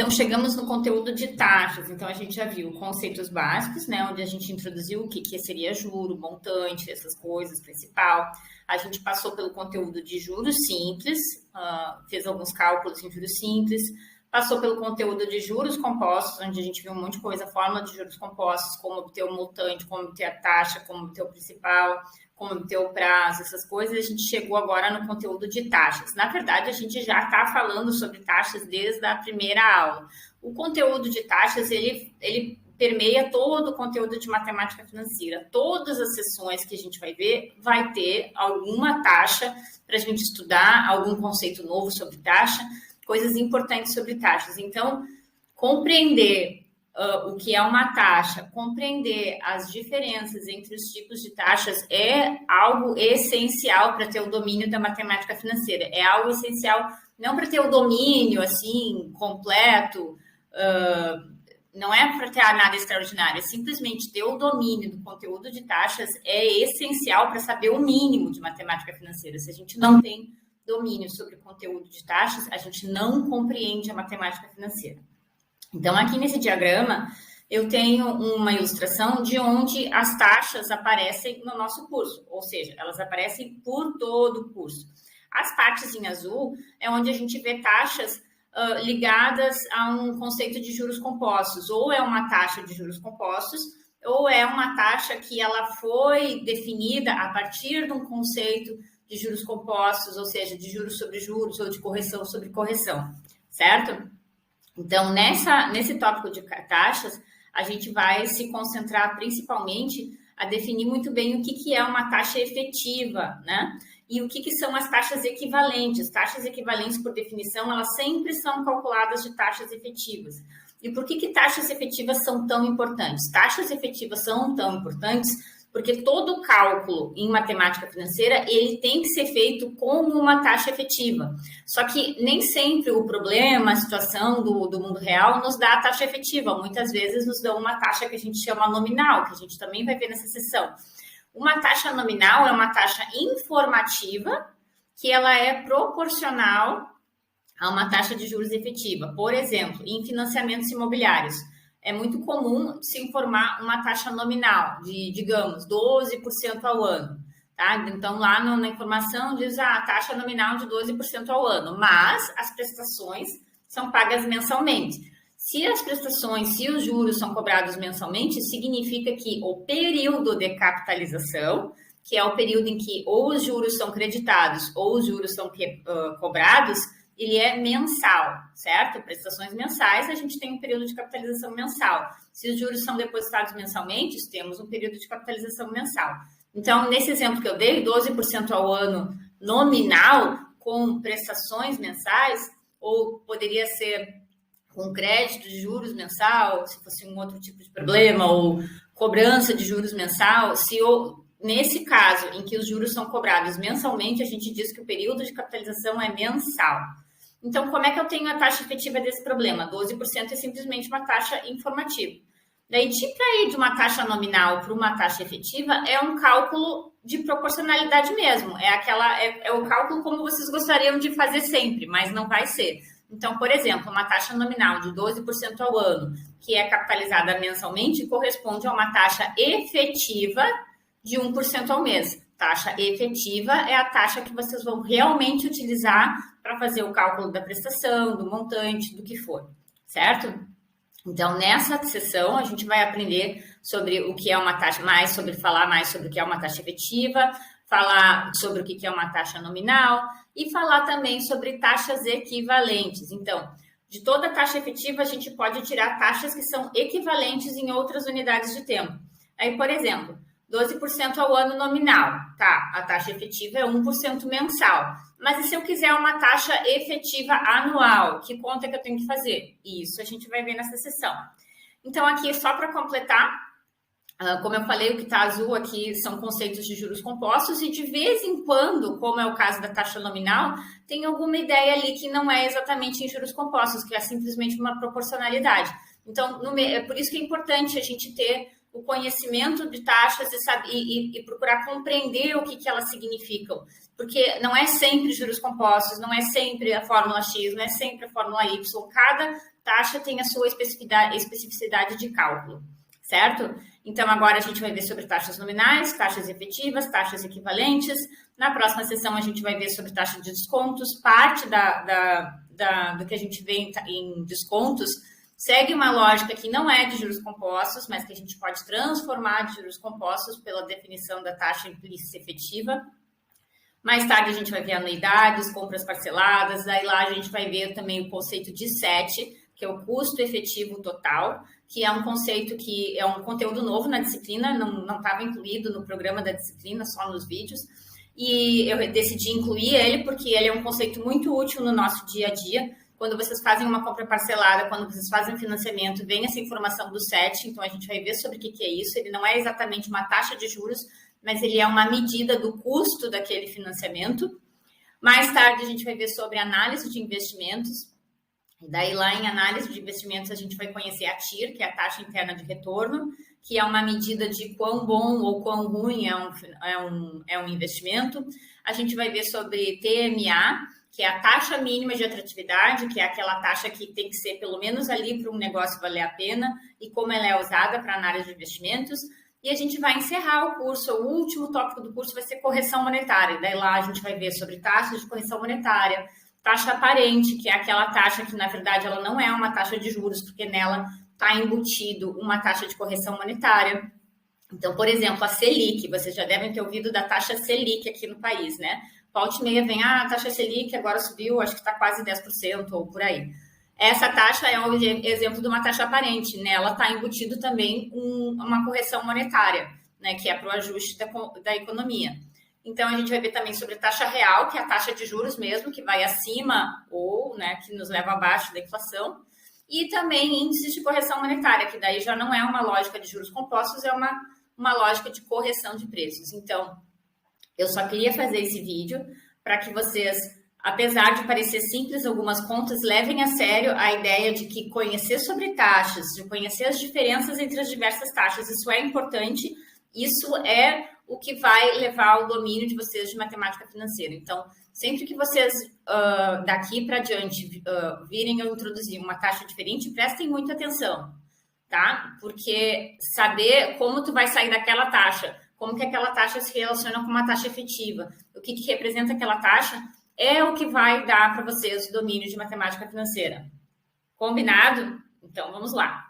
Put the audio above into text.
Então, chegamos no conteúdo de taxas. Então, a gente já viu conceitos básicos, né? Onde a gente introduziu o que seria juro, montante, essas coisas, principal. A gente passou pelo conteúdo de juros simples, fez alguns cálculos em juros simples, passou pelo conteúdo de juros compostos, onde a gente viu um monte de coisa, fórmula de juros compostos, como obter o montante, como obter a taxa, como obter o principal, como obter o prazo, essas coisas. A gente chegou agora no conteúdo de taxas. Na verdade, a gente já está falando sobre taxas desde a primeira aula. O conteúdo de taxas, ele permeia todo o conteúdo de matemática financeira. Todas as sessões que a gente vai ver, vai ter alguma taxa para a gente estudar, algum conceito novo sobre taxa, coisas importantes sobre taxas. Então, compreender o que é uma taxa, compreender as diferenças entre os tipos de taxas é algo essencial para ter o domínio da matemática financeira. É algo essencial não para ter o domínio assim completo, não é para ter nada extraordinário, é simplesmente ter o domínio do conteúdo de taxas é essencial para saber o mínimo de matemática financeira. Se a gente não tem domínio sobre o conteúdo de taxas, a gente não compreende a matemática financeira. Então, aqui nesse diagrama, eu tenho uma ilustração de onde as taxas aparecem no nosso curso, ou seja, elas aparecem por todo o curso. As partes em azul é onde a gente vê taxas ligadas a um conceito de juros compostos, ou é uma taxa de juros compostos, ou é uma taxa que ela foi definida a partir de um conceito de juros compostos, ou seja, de juros sobre juros ou de correção sobre correção, certo? Então, nesse tópico de taxas, a gente vai se concentrar principalmente a definir muito bem o que é uma taxa efetiva, né? E o que são as taxas equivalentes. Taxas equivalentes, por definição, elas sempre são calculadas de taxas efetivas. E por que taxas efetivas são tão importantes? Taxas efetivas são tão importantes porque todo cálculo em matemática financeira, ele tem que ser feito como uma taxa efetiva. Só que nem sempre o problema, a situação do mundo real nos dá a taxa efetiva. Muitas vezes nos dão uma taxa que a gente chama nominal, que a gente também vai ver nessa sessão. Uma taxa nominal é uma taxa informativa que ela é proporcional a uma taxa de juros efetiva. Por exemplo, em financiamentos imobiliários, é muito comum se informar uma taxa nominal de, digamos, 12% ao ano. Tá? Então, lá na informação diz a taxa nominal de 12% ao ano, mas as prestações são pagas mensalmente. Se as prestações, se os juros são cobrados mensalmente, significa que o período de capitalização, que é o período em que ou os juros são creditados ou os juros são cobrados, ele é mensal, certo? Prestações mensais, a gente tem um período de capitalização mensal. Se os juros são depositados mensalmente, temos um período de capitalização mensal. Então, nesse exemplo que eu dei, 12% ao ano nominal, com prestações mensais, ou poderia ser com crédito de juros mensal, se fosse um outro tipo de problema, ou cobrança de juros mensal, nesse caso em que os juros são cobrados mensalmente, a gente diz que o período de capitalização é mensal. Então, como é que eu tenho a taxa efetiva desse problema? 12% é simplesmente uma taxa informativa. Daí, para ir de uma taxa nominal para uma taxa efetiva, é um cálculo de proporcionalidade mesmo. É o cálculo como vocês gostariam de fazer sempre, mas não vai ser. Então, por exemplo, uma taxa nominal de 12% ao ano, que é capitalizada mensalmente, corresponde a uma taxa efetiva de 1% ao mês. Taxa efetiva é a taxa que vocês vão realmente utilizar para fazer o cálculo da prestação, do montante, do que for, certo? Então, nessa sessão, a gente vai aprender sobre o que é uma taxa, falar mais sobre o que é uma taxa efetiva, falar sobre o que é uma taxa nominal e falar também sobre taxas equivalentes. Então, de toda taxa efetiva, a gente pode tirar taxas que são equivalentes em outras unidades de tempo. Aí, por exemplo, 12% ao ano nominal, tá? A taxa efetiva é 1% mensal. Mas e se eu quiser uma taxa efetiva anual? Que conta que eu tenho que fazer? Isso a gente vai ver nessa sessão. Então, aqui, só para completar, como eu falei, o que está azul aqui são conceitos de juros compostos e de vez em quando, como é o caso da taxa nominal, tem alguma ideia ali que não é exatamente em juros compostos, que é simplesmente uma proporcionalidade. Então, é por isso que é importante a gente ter o conhecimento de taxas e procurar compreender o que elas significam. Porque não é sempre juros compostos, não é sempre a fórmula X, não é sempre a fórmula Y. Cada taxa tem a sua especificidade de cálculo, certo? Então, agora a gente vai ver sobre taxas nominais, taxas efetivas, taxas equivalentes. Na próxima sessão, a gente vai ver sobre taxa de descontos. Parte do que a gente vê em descontos segue uma lógica que não é de juros compostos, mas que a gente pode transformar de juros compostos pela definição da taxa implícita efetiva. Mais tarde, a gente vai ver anuidades, compras parceladas. Daí lá, a gente vai ver também o conceito de SET, que é o custo efetivo total, que é um conceito que é um conteúdo novo na disciplina, não estava incluído no programa da disciplina, só nos vídeos. E eu decidi incluir ele porque ele é um conceito muito útil no nosso dia a dia. Quando vocês fazem uma compra parcelada, quando vocês fazem financiamento, vem essa informação do SET, então a gente vai ver sobre o que é isso. Ele não é exatamente uma taxa de juros, mas ele é uma medida do custo daquele financiamento. Mais tarde, a gente vai ver sobre análise de investimentos. E daí, lá em análise de investimentos, a gente vai conhecer a TIR, que é a taxa interna de retorno, que é uma medida de quão bom ou quão ruim é um investimento. A gente vai ver sobre TMA, que é a taxa mínima de atratividade, que é aquela taxa que tem que ser pelo menos ali para um negócio valer a pena, e como ela é usada para análise de investimentos. E a gente vai encerrar o curso, o último tópico do curso vai ser correção monetária. Daí lá a gente vai ver sobre taxas de correção monetária, taxa aparente, que é aquela taxa que, na verdade, ela não é uma taxa de juros, porque nela está embutido uma taxa de correção monetária. Então, por exemplo, a Selic, vocês já devem ter ouvido da taxa Selic aqui no país, né? Volta e meia vem, a taxa Selic agora subiu, acho que está quase 10% ou por aí. Essa taxa é um exemplo de uma taxa aparente, nela está embutido também uma correção monetária, né, que é para o ajuste da economia. Então, a gente vai ver também sobre taxa real, que é a taxa de juros mesmo, que vai acima ou, né, que nos leva abaixo da inflação. E também índices de correção monetária, que daí já não é uma lógica de juros compostos, é uma lógica de correção de preços. Então, eu só queria fazer esse vídeo para que vocês, apesar de parecer simples algumas contas, levem a sério a ideia de que conhecer sobre taxas, de conhecer as diferenças entre as diversas taxas, isso é importante, isso é o que vai levar ao domínio de vocês de matemática financeira. Então, sempre que vocês daqui para diante virem eu introduzir uma taxa diferente, prestem muita atenção, tá? Porque saber como tu vai sair daquela taxa, como que aquela taxa se relaciona com uma taxa efetiva, o que representa aquela taxa, é o que vai dar para vocês o domínio de matemática financeira. Combinado? Então, vamos lá.